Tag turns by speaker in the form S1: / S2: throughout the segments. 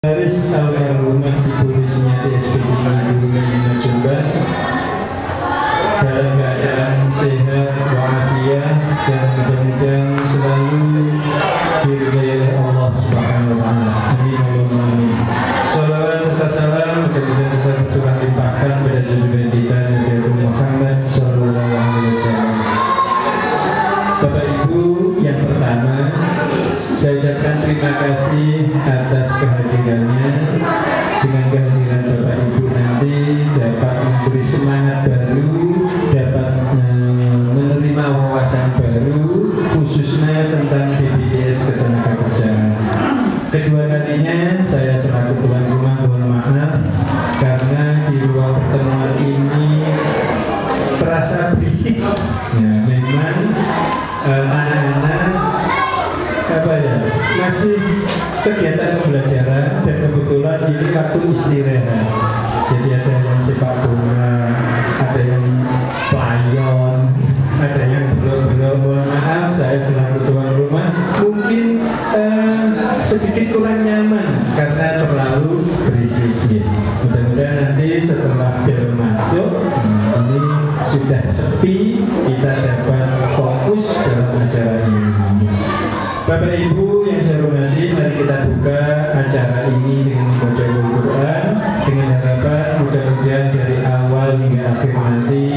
S1: Haris almarhumah Ibu Rismiati SPG Guru Medina Jombang dalam keadaan sehat walafiat dan mudah-mudahan selalu diridhai oleh Allah Subhanahu wa taala. Amin Allahumma amin. Salawat serta salam mudah-mudahan kita bercurah limpahkan pada junjungan kita Nabi Muhammad sallallahu alaihi wasallam. Bapak Ibu, yang pertama saya ucapkan terima kasih atas kehadirannya. Dengan kehadiran Bapak Ibu nanti dapat memberi semangat baru, dapat menerima wawasan baru, khususnya tentang BPJS Ketenagakerjaan. Kedua kalinya saya selaku tuan rumah mohon maaf karena di ruang pertemuan ini terasa berisik. Ya, memang anak-anak masih kegiatan pembelajaran dan kebetulan ini waktu istirahat. Jadi ada yang sepak bola, ada yang playon, ada yang belum. Mohon maaf, saya selaku tuan rumah mungkin sedikit kurang nyaman karena terlalu berisik. Mudah-mudahan nanti setelah bel masuk ini sudah sepi, kita dapat fokus dalam acara ini. Bapak Ibu yang saya hormati, mari kita buka acara ini dengan membaca Al-Quran dengan harapan mudah-mudahan dari awal hingga akhir nanti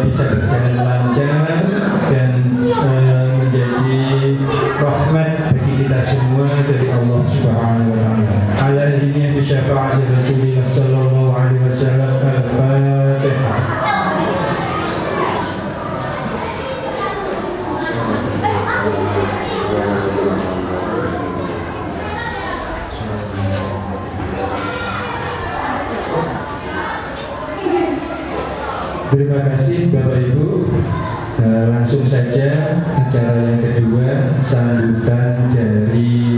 S1: bisa berjalan lancar dan menjadi rahmat bagi kita semua dari Allah Subhanahu wa taala. Ala ini bisyafaati Rasulullah sallallahu alaihi wasallam. Al-Fatihah. Terima kasih Bapak Ibu. Langsung saja acara yang kedua, sambutan dari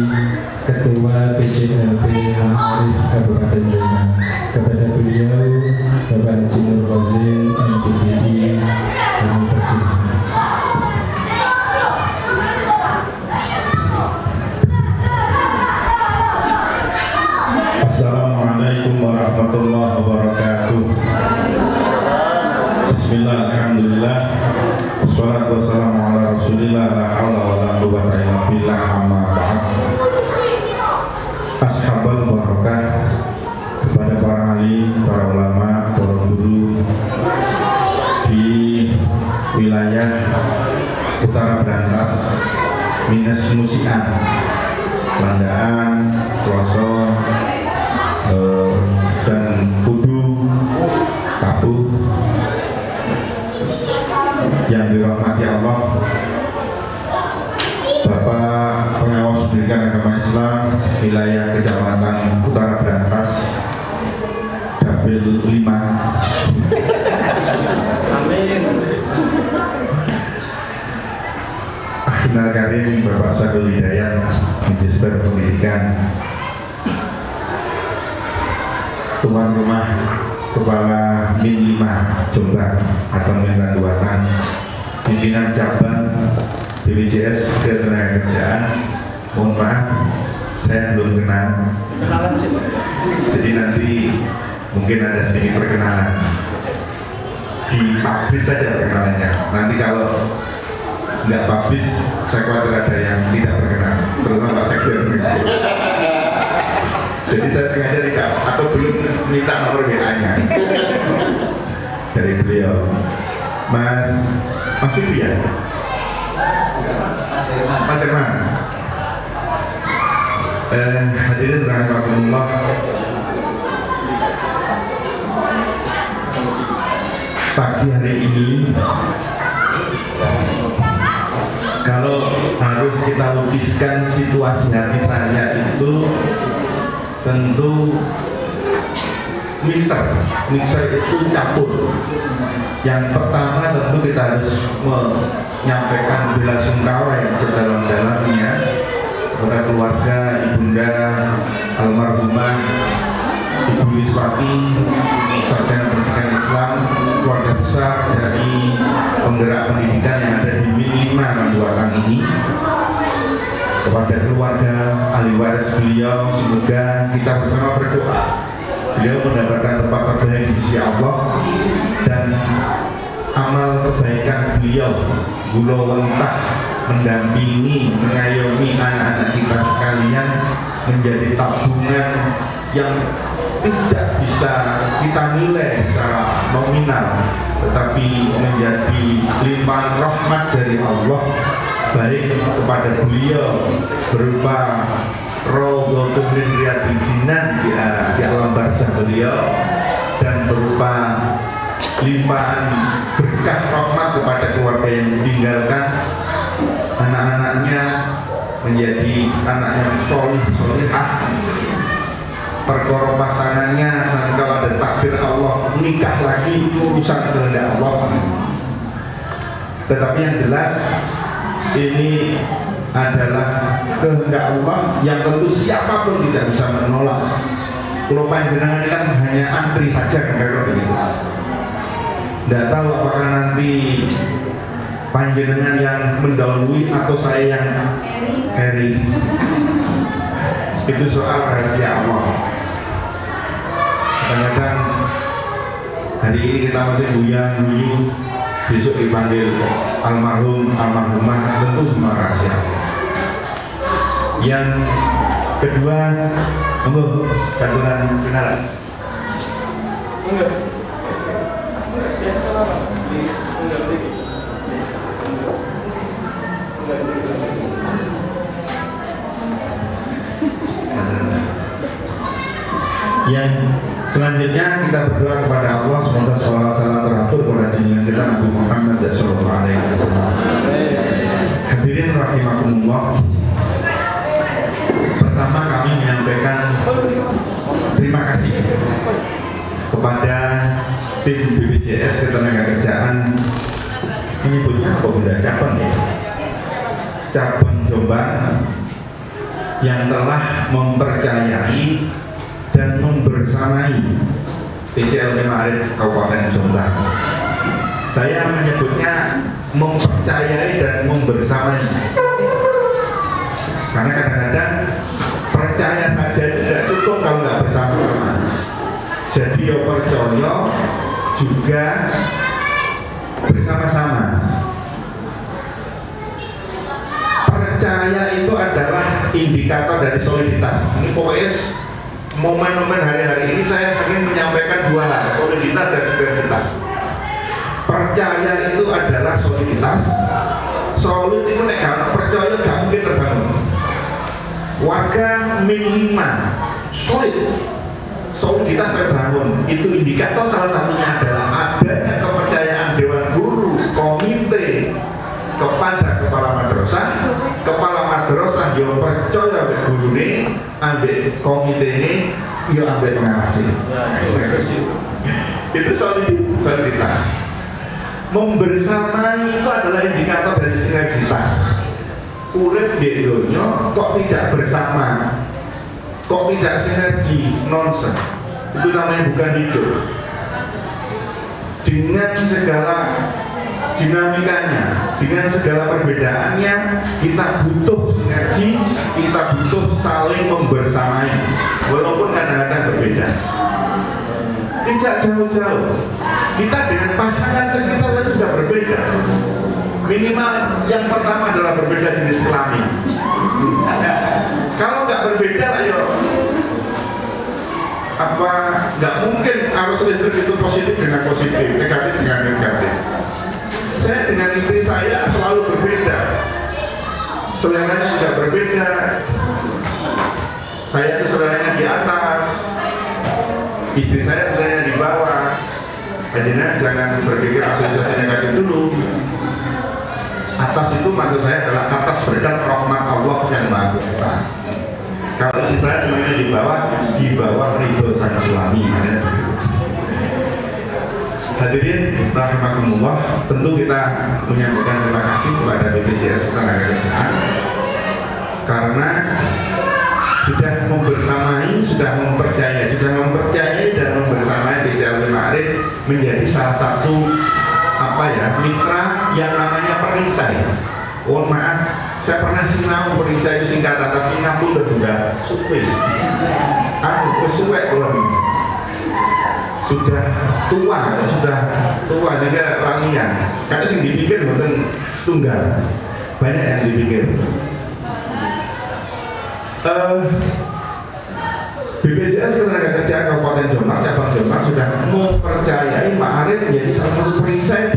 S1: Ketua PJLP Al-Arif Kabupaten Jombang. Kepada beliau Bapak Haji Nur Rozin MPDI kami persilakan.
S2: Assalamualaikum warahmatullahi wabarakatuh. Bismillah, alhamdulillah, wassalatu wassalamu ala rasulillah, la hawla wa la quwwata illa billah, amma ba'd. Ashabul barakah, kepada para alim, para ulama, para guru di wilayah Utara Brantas, Minus Musian, Landaan, Kloso, dan Kudu, Kabuh, yang dirahmati Allah, Bapak Pengawas Pendidikan Agama Islam wilayah Kecamatan Utara Brantas, Dapil 5. Amin. Akhirul Karim Bapak Sadul Hidayat, Magister Pendidikan, tuan rumah Kepala Min 5 Jombang atau Min Randuatan, pimpinan cabang BPJS Ketenagakerjaan. Mohon maaf, saya belum kenal. Jadi nanti mungkin ada sedikit perkenalan. Dipublish saja perkenalannya. Nanti kalau nggak publish, saya khawatir ada yang tidak berkenan, terutama Pak Sekjen. Jadi saya sengaja tidak atau belum minta nomor WA-nya dari beliau. Mas Fifi ya? Mas Herman. Hadirin rahimakumullah. Pagi hari ini, kalau harus kita lukiskan situasi hati saya itu tentu mixer itu campur. Yang pertama tentu kita harus menyampaikan bela sungkawa yang sedalam-dalamnya kepada keluarga ibunda almarhumah Ibu Riswati, sarjana pendidikan Islam, keluarga besar dari penggerak pendidikan yang ada di Min 5 Randuatan ini. kepada keluarga ahli waris beliau, semoga kita bersama berdoa beliau mendapatkan tempat terbaik di sisi Allah dan amal kebaikan beliau gulo wentah mendampingi, mengayomi anak-anak kita sekalian menjadi tabungan yang tidak bisa kita nilai secara nominal, tetapi menjadi limpahan rahmat dari Allah baik kepada beliau berupa Raudhatun min Riyadil Jinan di alam barzah beliau, dan berupa limpahan berkah rahmat kepada keluarga yang ditinggalkan, anak-anaknya menjadi anak yang solihah, perkara pasangannya nanti kalau ada takdir Allah nikah lagi urusan kehendak Allah. Tetapi yang jelas ini adalah kehendak Allah yang tentu siapapun tidak bisa menolak. Kalau panjenengan ini kan hanya antri saja kan begitu. Tidak tahu apakah nanti panjenengan yang mendahului atau saya yang carry. Itu soal rahasia Allah. Kadang-kadang hari ini kita masih guyu, besok dipanggil almarhum, almarhumah, tentu semua rahasia. Yang kedua, monggo katuran kenalan. Yang selanjutnya kita berdoa kepada Allah semoga sholawat salam teratur kepada junjungan kita Nabi Muhammad sallallahu alaihi wasallam. Hadirin rahimakumullah. Pertama kami menyampaikan terima kasih kepada tim BPJS Ketenagakerjaan, menyebutnya apa Bunda, cabang ya? Cabang Jombang, yang telah mempercayai dan membersamai PCLP Ma'arif Kabupaten Jombang. Saya menyebutnya mempercayai dan membersamai, karena kadang-kadang percaya saja tidak cukup kalau nggak bersama-sama. Jadi yo percaya juga bersama-sama. Percaya itu adalah indikator dari soliditas. Ini pokoknya momen-momen hari-hari ini saya sering menyampaikan dua hal, soliditas dan sinergitas. Percaya itu adalah soliditas. Solid itu nek percaya gak mungkin terbangun. Warga minimal solid, soliditas terbangun. Itu indikator salah satunya adalah adanya kepercayaan dewan guru, komite kepada kepala madrasah yang percaya ambek gurune, ambek komite ini, yo ambek pengawasi. Itu soliditas. Membersamai itu adalah indikator dari sinergitas. Urip di dunia kok tidak bersama, kok tidak sinergi, nonsen. Itu namanya bukan hidup. Dengan segala dinamikanya, dengan segala perbedaannya, kita butuh sinergi, kita butuh saling membersamai, walaupun kadang-kadang berbeda. Tidak jauh-jauh, kita dengan pasangan kita sudah berbeda. Minimal yang pertama adalah berbeda jenis kelamin. Kalau nggak berbeda, ayo apa nggak mungkin arus listrik itu positif dengan positif, negatif dengan negatif. Saya dengan istri saya selalu berbeda, seleranya juga berbeda. Saya itu seleranya di atas, istri saya seleranya di bawah. Jadi jangan berpikir asosiasi negatif dulu. Atas itu maksud saya adalah atas berkat rahmat Allah yang Maha Kuasa. Kalau istri saya sebenarnya di bawah ridho sang suami. Hadirin rahimakumullah, tentu kita menyampaikan terima kasih kepada BPJS Ketenagakerjaan karena sudah membersamai, sudah mempercayai dan membersamai PCLP Ma'arif menjadi salah satu mitra yang namanya perisai. Mohon maaf, Saya pernah sinau perisai itu singkatan, tapi ngaku juga suwe. Aku kesuwe kalau ini. Sudah tua juga lalian. Karena sing dipikir bukan setunggal, banyak yang dipikir. BPJS Ketenagakerjaan Kabupaten Jombang, cabang Jombang sudah mempercayai Pak Arif menjadi salah satu perisai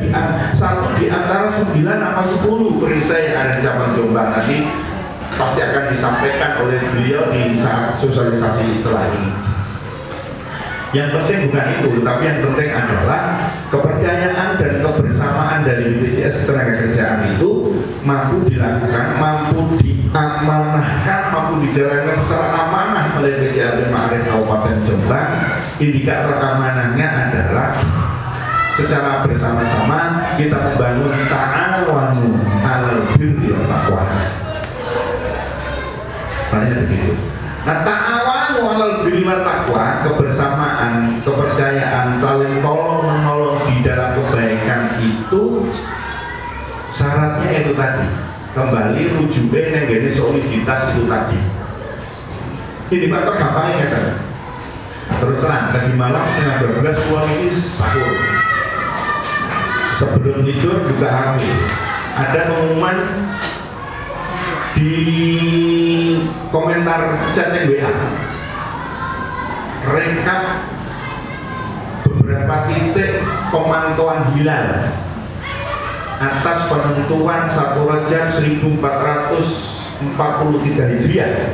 S2: satu di antara 9 atau 10 perisai yang ada di cabang Jombang. Nanti pasti akan disampaikan oleh beliau di saat sosialisasi istilah ini. Yang penting bukan itu, tapi yang penting adalah kepercayaan dan kebersamaan dari BPJS Ketenagakerjaan itu mampu dilakukan, mampu diamanahkan, mampu dijalankan secara amanah oleh PJRT Ma'arif Kabupaten Jombang. Indikator keamanannya adalah secara bersama-sama kita membangun ta'awanu 'alal birri wat taqwa. Banyak begitu. Nah, ta'awanu 'alal birri wat taqwa, kebersamaan, kepercayaan, saling tolong menolong di dalam kebaikan itu syaratnya itu tadi. Kembali rujuknya nenggene soliditas itu tadi. Ini faktor gampangnya kan. Terus terang, tadi malam setengah 12 pulang ini sahur. Sebelum tidur juga hamil. Ada pengumuman di komentar chat WA. Rekap beberapa titik pemantauan hilal atas penentuan 1 Rajab 1443 Hijriah.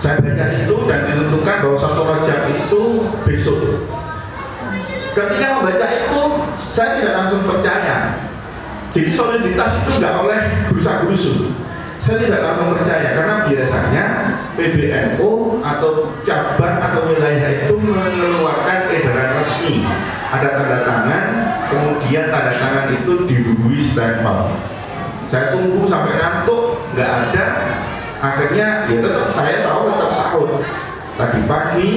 S2: Saya baca itu dan ditentukan bahwa 1 Rajab itu besok. Ketika membaca itu, saya tidak langsung percaya. Jadi soliditas itu nggak oleh gerusa-gerusu. Saya tidak langsung percaya karena biasanya PBNU atau cabang atau wilayah itu mengeluarkan edaran resmi. Ada tanda tangan, kemudian tanda tangan itu dihubungi stempel. Saya tunggu sampai ngantuk, nggak ada. Akhirnya ya tetap saya tetap sahur. Tadi pagi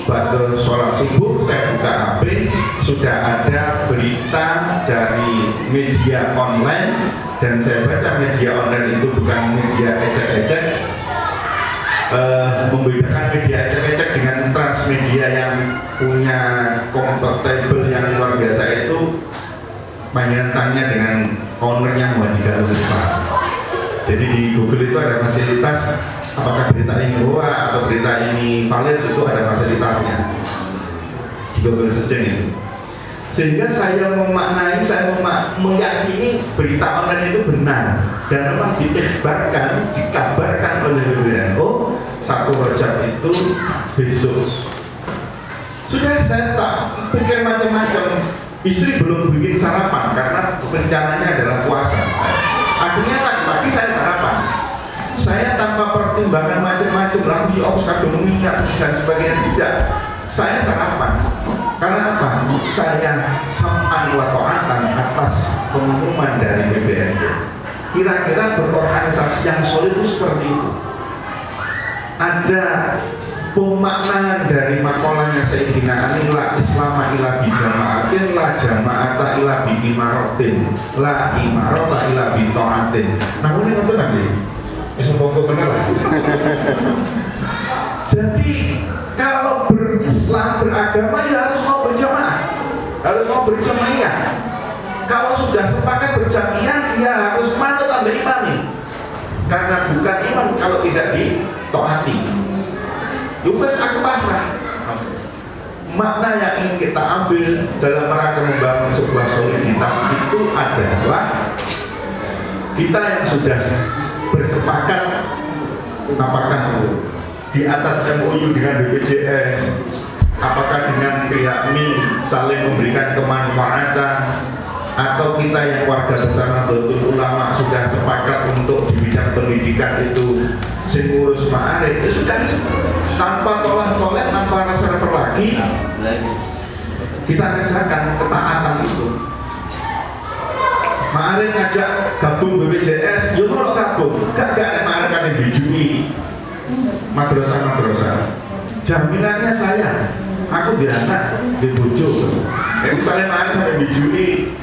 S2: waktu sholat subuh saya buka HP, sudah ada berita dari media online dan saya baca media online itu bukan media ecek-ecek. Membedakan media ecek-ecek dengan transmedia yang punya kompatibel yang luar biasa itu panggilannya dengan ownernya Muhajidah Lupa. Jadi di Google itu ada fasilitas apakah berita ini hoax atau berita ini valid, itu ada fasilitasnya di Google searching itu. Sehingga saya memaknai, meyakini berita online itu benar dan memang dikabarkan oleh PBNU 1 Rajab itu besok. Sudah saya tak pikir macam-macam. Istri belum bikin sarapan karena rencananya adalah puasa. Akhirnya tadi pagi saya sarapan. Saya tanpa pertimbangan macam-macam lagi kadung minyak dan sebagainya tidak. Saya sarapan. Karena apa? Saya sam'an wa ta'atan atas pengumuman dari PBNU. Kira-kira berorganisasi yang solid itu seperti itu. Ada pemaknaan dari makolahnya Sayyidina Ali, la islama ila bi jama'atin, la jama'ata ila bi imaratin, la imarata ila bi ta'atin. Nah ini ngerti nanti? Semoga benar lah. Jadi kalau berislam, beragama ya harus mau berjamaah, harus mau berjamaah. Kalau sudah sepakat berjamaah ya harus manut tambah imami. Karena bukan imam kalau tidak ditaati. Yupes aku pasrah. Makna yang ingin kita ambil dalam rangka membangun sebuah soliditas itu adalah kita yang sudah bersepakat, apakah di atas MOU dengan BPJS, apakah dengan pihak MIN saling memberikan kemanfaatan, atau kita yang warga besar Nahdlatul Ulama sudah sepakat untuk di bidang pendidikan itu sing ngurus Ma'arif, itu sudah tanpa tolak-tolak, tanpa reserver lagi kita kerjakan ketaatan itu. Ma'arif ngajak gabung BPJS, yuk mau gabung, gak Ma'arif kan yang bijui madrasah-madrasah. Jaminannya saya, aku di anak, di bojo. Misalnya Ma'arif sampai bijui,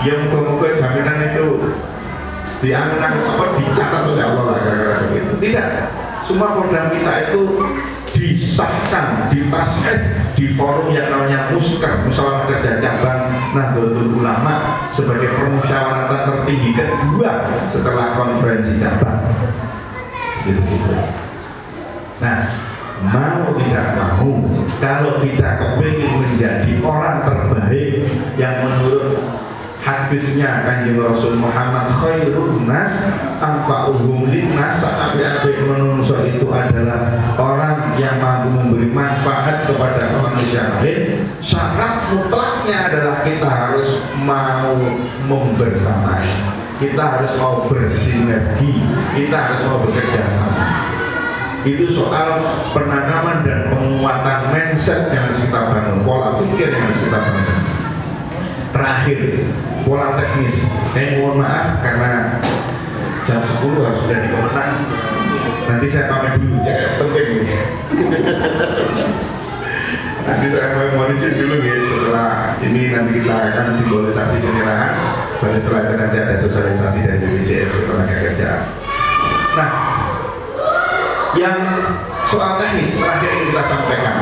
S2: ya muka-muka jaminan itu dicatat oleh Allah lah kira-kira begitu. Tidak, semua program kita itu disahkan, ditasih di forum yang namanya Musker, Musyawarah Kerja Cabang Nahdlatul Ulama, sebagai permusyawaratan tertinggi kedua setelah konferensi cabang. Gitu. Nah, mau tidak mau, kalau kita kepingin menjadi orang terbaik yang menurut hadisnya Kanjeng Rasul Muhammad, khairun nas anfa'uhum linnas, api-api manusia itu adalah orang yang mampu memberi manfaat kepada manusia lain. Syarat mutlaknya adalah kita harus mau membersamai, kita harus mau bersinergi, kita harus mau bekerja sama. Itu soal penanaman dan penguatan mindset yang harus kita bangun, pola pikir yang harus kita bangun. Terakhir, pola teknis. Mohon maaf karena jam 10 harus sudah di Kemenang. Nanti saya pamit dulu, jangan penting ini. Nanti saya mau izin dulu ya, setelah ini nanti kita akan simbolisasi penyerahan. Baru setelah itu nanti ada sosialisasi dari BPJS Tenaga Kerjaan. Nah, yang soal teknis terakhir yang kita sampaikan.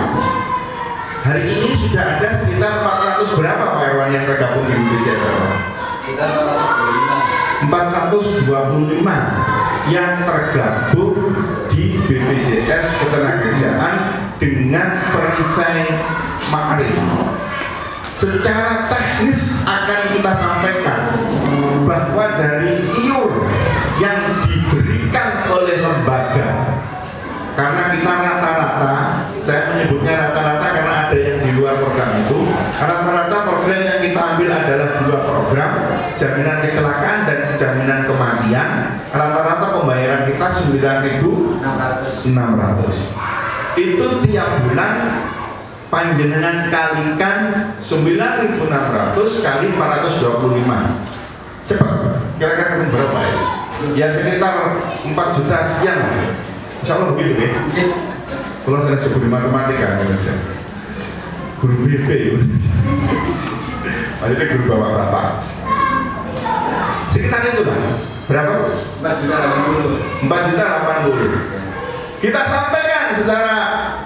S2: Hari ini sudah ada sekitar 400 berapa Pak Irwan yang tergabung di BPJS?
S3: Sekitar
S2: 425 yang tergabung di BPJS Ketenagakerjaan dengan perisai Ma'arif. Secara teknis akan kita sampaikan bahwa dari iur yang diberikan oleh lembaga, karena kita rata-rata, saya menyebutnya rata-rata karena ada yang di luar program itu. Rata-rata program yang kita ambil adalah 2 program, jaminan kecelakaan dan jaminan kematian. Rata-rata pembayaran kita 9.600. Itu tiap bulan panjenengan kalikan 9.600 kali 425. Cepat, kira-kira berapa ya? Ya sekitar 4 juta sekian. Insya Allah begitu ya. Kalau saya sebut di matematika, guru BP, maksudnya guru bapak-bapak. Sekitar itu lah. Berapa? 4.080. Kita sampaikan secara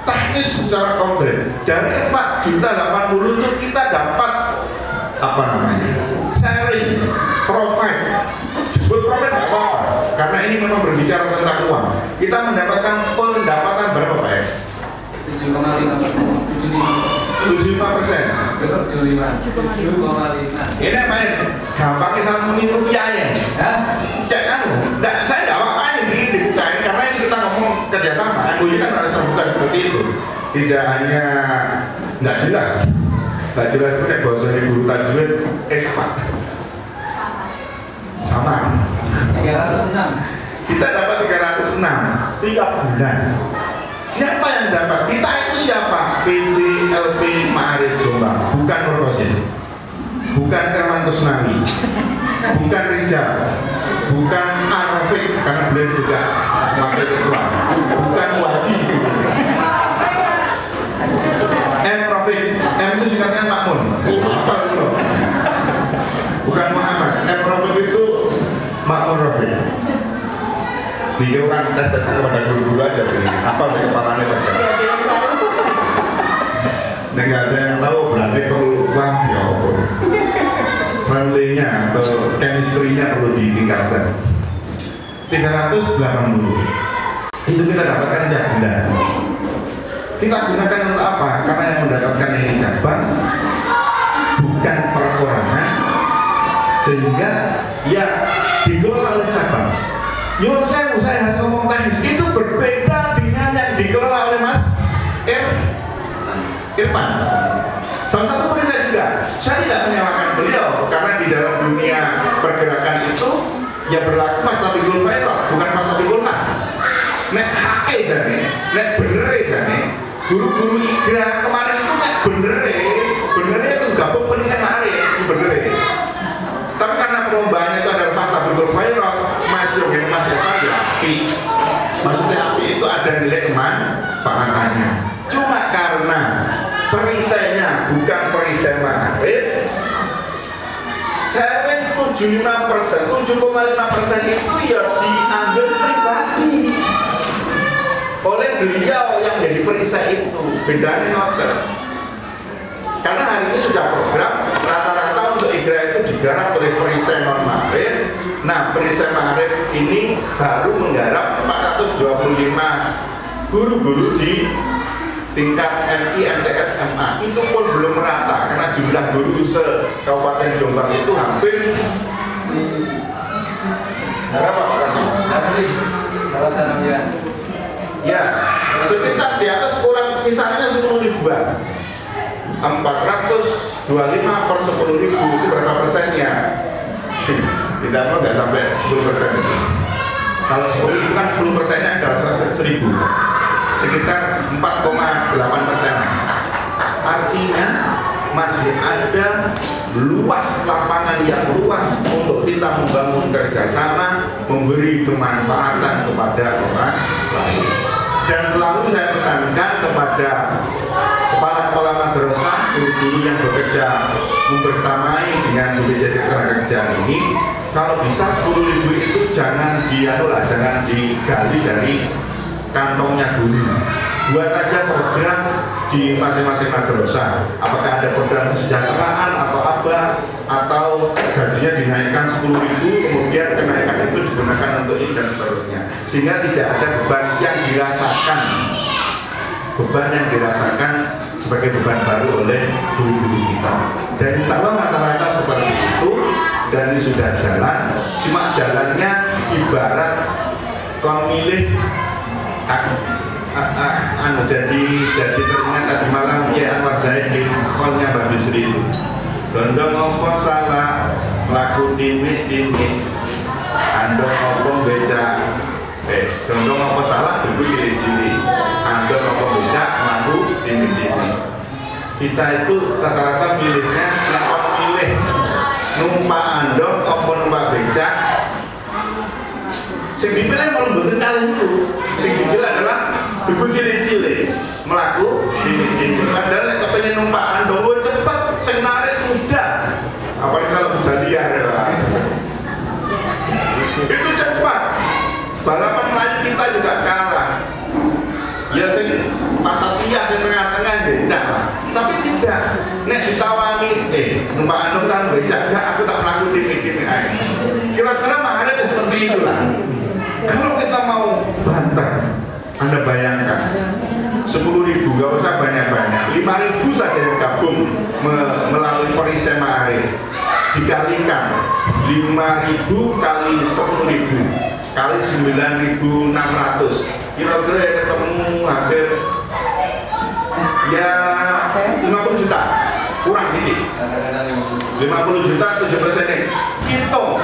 S2: teknis, secara konkret. Dari 4.080 itu kita dapat apa namanya? Sharing, profit. Disebut profit nggak apa-apa, karena ini memang berbicara tentang uang. Kita mendapatkan pendapatan berapa Pak ya? 75%. 75%. Ini apa ya? Gampangnya sama muni rupiah ya? Cek anu, saya nggak apa-apa ini dibukain karena ini kita ngomong kerjasama. MOU kan harus terbuka seperti itu. Tidak hanya nggak jelas itu kayak bahasa guru tajwid ekfak. Sama 306. Kita dapat 306 tiap bulan. Siapa yang dapat? Kita itu siapa? PJLP Ma'arif Jombang, bukan Nurkosin, bukan Herman Kusnawi, bukan Rijal, bukan Arofik karena beliau juga wakil ketua, bukan Waji, M. Rofik, M itu singkatnya Makmun, apa itu? Bukan Muhammad, M. Rofik itu Makmun Rofik. Dia kan tes kepada guru-guru aja, apa di kepalanya baca. Nggak ada yang tahu, berarti perlu uang ya apa? Friendly-nya atau chemistry-nya perlu ditingkatkan. 380 itu kita dapatkan tiap bulan. Kita gunakan untuk apa? Karena yang mendapatkan ini cabang, bukan perorangan, sehingga ya dikelola oleh cabang. Nyuwun saya harus ngomong teknis, itu berbeda dengan yang dikelola oleh Mas Irfan. Salah satu perisai juga, saya tidak menyalahkan beliau karena di dalam dunia pergerakan itu ya berlaku Fastabikul Khairat, bukan Fastabikul Khairat. Nek hake jane, nek benere jane, guru-guru IGRA kemarin itu nek benere itu gabung perisai Ma'arif, itu benere. Tapi karena perlombaannya itu adalah Fastabikul Khairat, masuk ini masih api. Maksudnya api itu ada nilai kemanfaatannya. Cuma karena perisainya bukan perisai Ma'arif, sharing 75% 7,5% itu ya diambil pribadi oleh beliau yang jadi perisai itu. Bedanya noter. Karena hari ini sudah program rata-rata untuk IGRA itu digarap oleh perisai non maharif. Nah, perisai maharif ini baru menggarap 425 guru-guru di tingkat MI, MTS, MA. Itu pun belum merata karena jumlah guru se-Kabupaten Jombang itu hampir berapa Pak Kasih?
S3: Kalau salamnya
S2: Ya, sekitar di atas kurang kisarannya 10 ribuan. 425 per 10 ribu itu berapa persennya? Tidak mau nggak sampai 10%. Kalau 10 ribu kan 10 persennya adalah 1.000, sekitar 4,8%. Artinya masih ada luas lapangan yang luas untuk kita membangun kerjasama, memberi kemanfaatan kepada orang lain. Dan selalu saya pesankan kepada kepala-kepala madrasah, guru-guru yang bekerja membersamai dengan BPJS Ketenagakerjaan ini, kalau bisa 10.000 itu jangan jangan digali dari kantongnya guru. Buat aja program di masing-masing madrasah. Apakah ada program kesejahteraan atau apa, atau gajinya dinaikkan 10.000, kemudian kenaikan itu digunakan untuk ini dan seterusnya, sehingga tidak ada beban yang dirasakan sebagai beban baru oleh guru-guru kita. Dan insya Allah rata-rata seperti itu, dan ini sudah jalan. Cuma jalannya ibarat kon milih jadi teringat tadi malam ya Anwar Zaid di call-nya Mbak Bisri itu. Dondong opo salah laku timik andong opo beca dondong opo salah dulu cili-cili andong opo beca laku timik. Kita itu rata-rata milihnya lakukan milih numpak andong opo numpak beca. Sing dipilih mau mboten itu. Sing dipilih adalah buku cili-cili melaku cili-cili. Padahal nek kepengin numpak andong cepat, sing narik mudah. Apalagi kalau sudah liar ya. Itu cepat. Balapan lain kita juga kalah. Ya sing Pasatiyah sing tengah-tengah becak lah. Tapi tidak. Nek ditawani numpak andong kan becak, enggak aku tak melaku dini-dini aja. Kira-kira makanya seperti itulah. Kalau kita mau banter, Anda bayangkan 10.000, gak usah banyak-banyak, 5.000 saja yang gabung melalui perisai maharif, dikalikan 5.000 kali 10.000 kali 9.600, kira-kira ketemu hampir ya 50 juta, kurang dikit 50 juta 7%. Hitung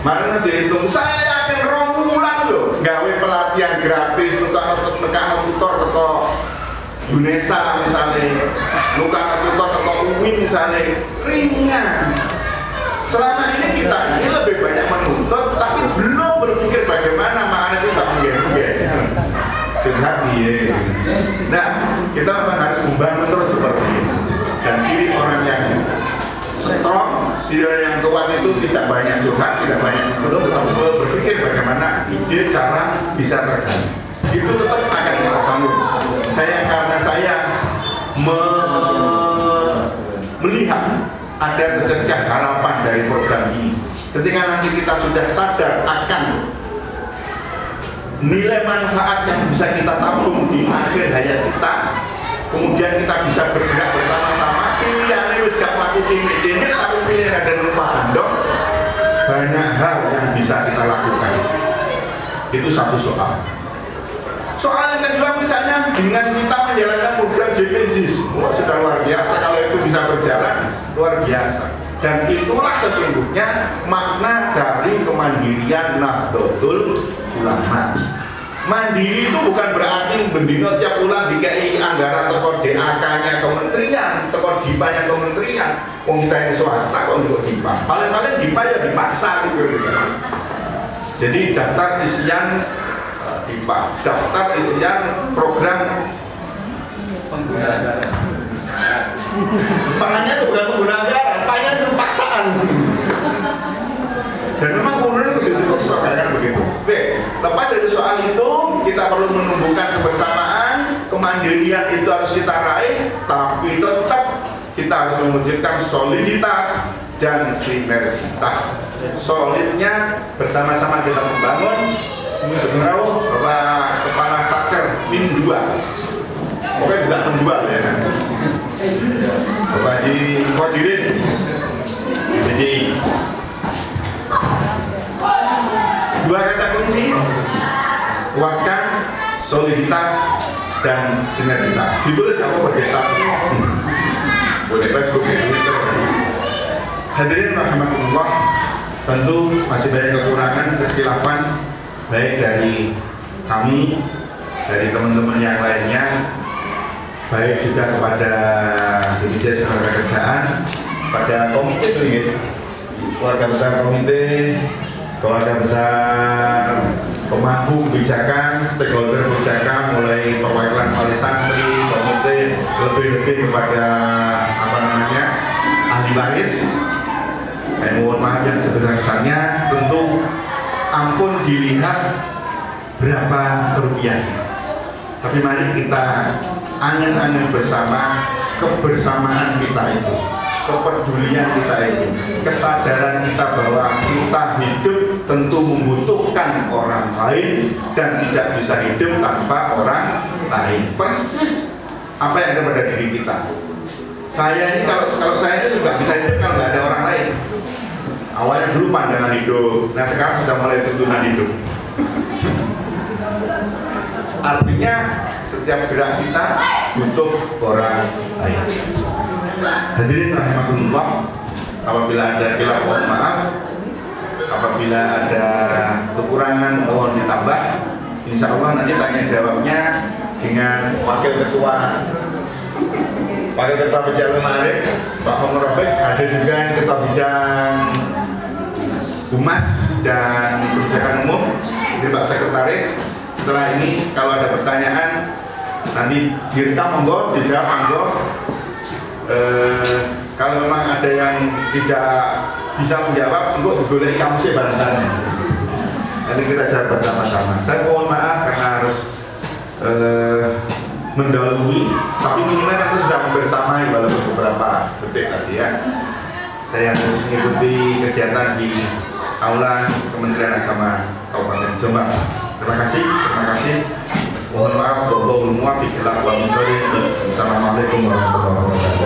S2: mana dihitung, saya yakin romulan loh gawe pelatihan gratis untuk menekan tutor teko UNESA misalnya, nukan tutor teko UIN misalnya, ringan. Selama ini kita ini lebih banyak menuntut tapi belum berpikir bagaimana makanya itu tak mungkin curhat dia. Nah, kita memang harus membangun terus seperti ini. Dan ciri orang yang strong, ciri yang kuat itu tidak banyak curhat, tidak banyak menuntut, tetapi selalu berpikir bagaimana ide cara bisa tergali. Itu tetap akan kita bangun. Karena saya melihat ada secercah harapan dari program ini. Ketika nanti kita sudah sadar akan nilai manfaat yang bisa kita tabung di akhir hayat kita, kemudian kita bisa bergerak bersama-sama, pilihannya wis gak laku ini, tapi pilihan ada numpak andong, banyak hal yang bisa kita lakukan. Itu satu soal. Soal yang kedua misalnya dengan kita menjalankan program JPZIS, sudah luar biasa kalau itu bisa berjalan, luar biasa. Dan itulah sesungguhnya makna dari kemandirian Nahdlatul Ulama. Mandiri itu bukan berarti bendino tiap bulan dikai anggaran toko DAK-nya kementerian, toko DIPA-nya kementerian. Wong kita ini swasta kok untuk DIPA. Paling-paling DIPA ya dipaksa gitu. Jadi daftar isian DIPA, daftar isian program pengguna anggaran. Pangannya itu bukan pengguna anggaran, pangannya itu paksaan. Dan memang kemudian begitu kosong kan begitu. Oke, lepas dari soal itu kita perlu menumbuhkan kebersamaan, kemandirian itu harus kita raih, tapi tetap kita harus mewujudkan soliditas dan sinergitas. Solidnya bersama-sama kita membangun. Menurut Bapak Kepala Satker Min 2, pokoknya tidak menjual ya. Bapak Haji Qodirin, jadi dua kata kunci: kuatkan soliditas dan sinergitas. Ditulis apa pakai status? Boleh Facebook, Twitter. Hadirin rahimakumullah, tentu masih banyak kekurangan, kekhilafan baik dari kami, dari teman-teman yang lainnya, baik juga kepada Divisi Tenaga Kerjaan, pada komite ini, keluarga besar komite, keluarga besar pemangku kebijakan, stakeholder kebijakan, mulai perwakilan wali santri, komite, lebih-lebih kepada ahli waris. Mohon maaf yang sebesar-besarnya, tentu ampun dilihat berapa kerugian. Tapi mari kita angen-angen bersama kebersamaan kita itu, kepedulian kita itu, kesadaran kita bahwa kita hidup tentu membutuhkan orang lain dan tidak bisa hidup tanpa orang lain. Persis apa yang ada pada diri kita. Saya ini kalau saya ini juga bisa hidup kalau nggak ada orang lain. Awalnya dulu pandangan hidup, nah sekarang sudah mulai tuntunan hidup. Artinya setiap gerak kita butuh orang lain. Hadirin rahimakumullah, apabila ada khilaf mohon maaf, apabila ada kekurangan mohon ditambah. Insya Allah nanti tanya jawabnya dengan Wakil Ketua Bidang Ma'arif Pak Omar Rafiq, ada juga yang Ketua Bidang Humas dan Kebijakan Umum, ini Pak Sekretaris. Setelah ini kalau ada pertanyaan nanti direkam, monggo dijawab, monggo. Kalau memang ada yang tidak bisa menjawab, monggo digoleki kamusnya bareng-bareng. Nanti kita jawab bersama-sama. Saya mohon maaf karena harus mendahului, tapi minimal kan sudah membersamai walaupun beberapa detik tadi ya. Saya harus mengikuti kegiatan di Aula Kementerian Agama Kabupaten Jombang. Terima kasih. Mohon maaf, Assalamualaikum warahmatullahi wabarakatuh.